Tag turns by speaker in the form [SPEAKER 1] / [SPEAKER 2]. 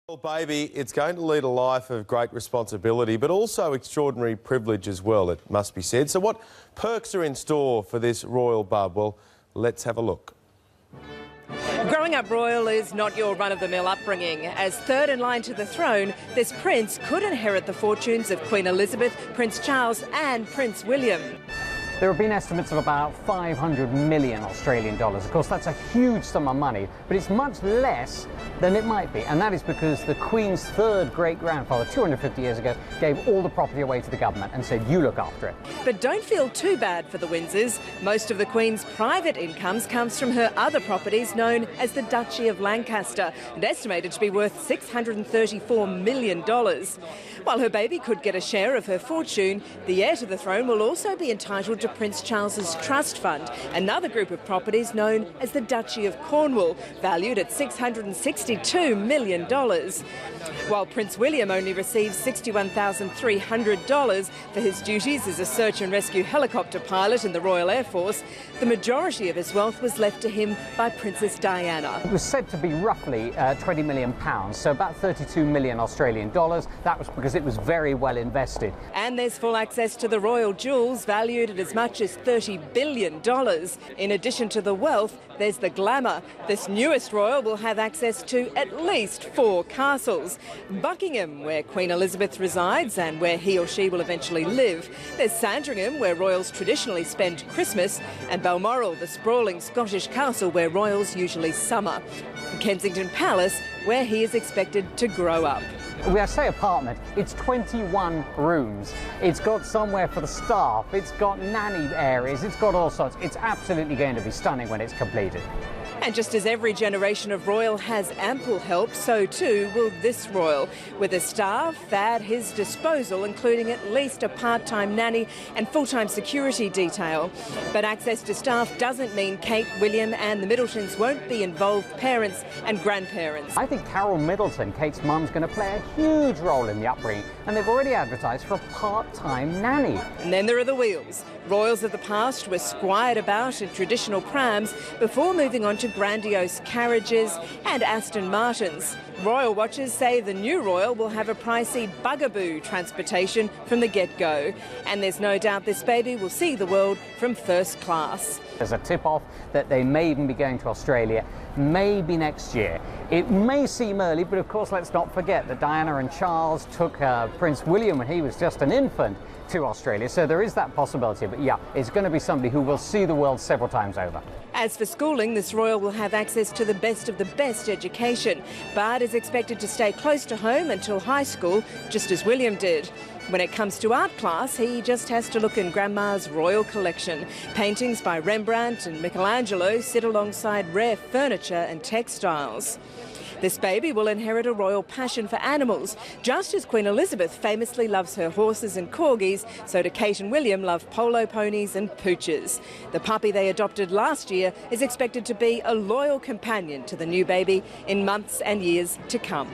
[SPEAKER 1] Well, baby, it's going to lead a life of great responsibility, but also extraordinary privilege as well, it must be said. So what perks are in store for this royal bub? Well, let's have a look.
[SPEAKER 2] Growing up royal is not your run-of-the-mill upbringing. As third in line to the throne, this prince could inherit the fortunes of Queen Elizabeth, Prince Charles and Prince William.
[SPEAKER 3] There have been estimates of about 500 million Australian dollars. Of course, that's a huge sum of money, but it's much less than it might be. And that is because the Queen's third great-grandfather, 250 years ago, gave all the property away to the government and said, you look after it.
[SPEAKER 2] But don't feel too bad for the Windsors. Most of the Queen's private incomes comes from her other properties known as the Duchy of Lancaster and estimated to be worth $634 million. While her baby could get a share of her fortune, the heir to the throne will also be entitled to Prince Charles's trust fund, another group of properties known as the Duchy of Cornwall, valued at $662 million. While Prince William only receives $61,300 for his duties as a search and rescue helicopter pilot in the Royal Air Force, the majority of his wealth was left to him by Princess Diana.
[SPEAKER 3] It was said to be roughly £20 million, so about 32 million Australian dollars. That was because it was very well invested.
[SPEAKER 2] And there's full access to the royal jewels, valued at as much as $30 billion. In addition to the wealth, there's the glamour. This newest royal will have access to at least 4 castles. Buckingham, where Queen Elizabeth resides and where he or she will eventually live. There's Sandringham, where royals traditionally spend Christmas, and Balmoral, the sprawling Scottish castle where royals usually summer. And Kensington Palace, where he is expected to grow up.
[SPEAKER 3] When I say apartment, it's 21 rooms. It's got somewhere for the staff, it's got nanny areas, it's got all sorts. It's absolutely going to be stunning when it's completed.
[SPEAKER 2] And just as every generation of royal has ample help, so too will this royal, with a staff at his disposal, including at least a part-time nanny and full-time security detail. But access to staff doesn't mean Kate, William and the Middletons won't be involved parents and grandparents.
[SPEAKER 3] I think Carol Middleton, Kate's mum's going to play a huge role in the upbringing, and they've already advertised for a part-time nanny.
[SPEAKER 2] And then there are the wheels. Royals of the past were squired about in traditional prams before moving on to grandiose carriages and Aston Martins. Royal watchers say the new royal will have a pricey bugaboo transportation from the get-go. And there's no doubt this baby will see the world from first class.
[SPEAKER 3] There's a tip-off that they may even be going to Australia, maybe next year. It may seem early, but of course let's not forget that Diana and Charles took Prince William when he was just an infant to Australia, so there is that possibility. But yeah, it's going to be somebody who will see the world several times over.
[SPEAKER 2] As for schooling, this royal will have access to the best of the best education, but is expected to stay close to home until high school, just as William did. When it comes to art class, he just has to look in Grandma's royal collection. Paintings by Rembrandt and Michelangelo sit alongside rare furniture and textiles. This baby will inherit a royal passion for animals. Just as Queen Elizabeth famously loves her horses and corgis, so do Kate and William love polo ponies and pooches. The puppy they adopted last year is expected to be a loyal companion to the new baby in months and years to come.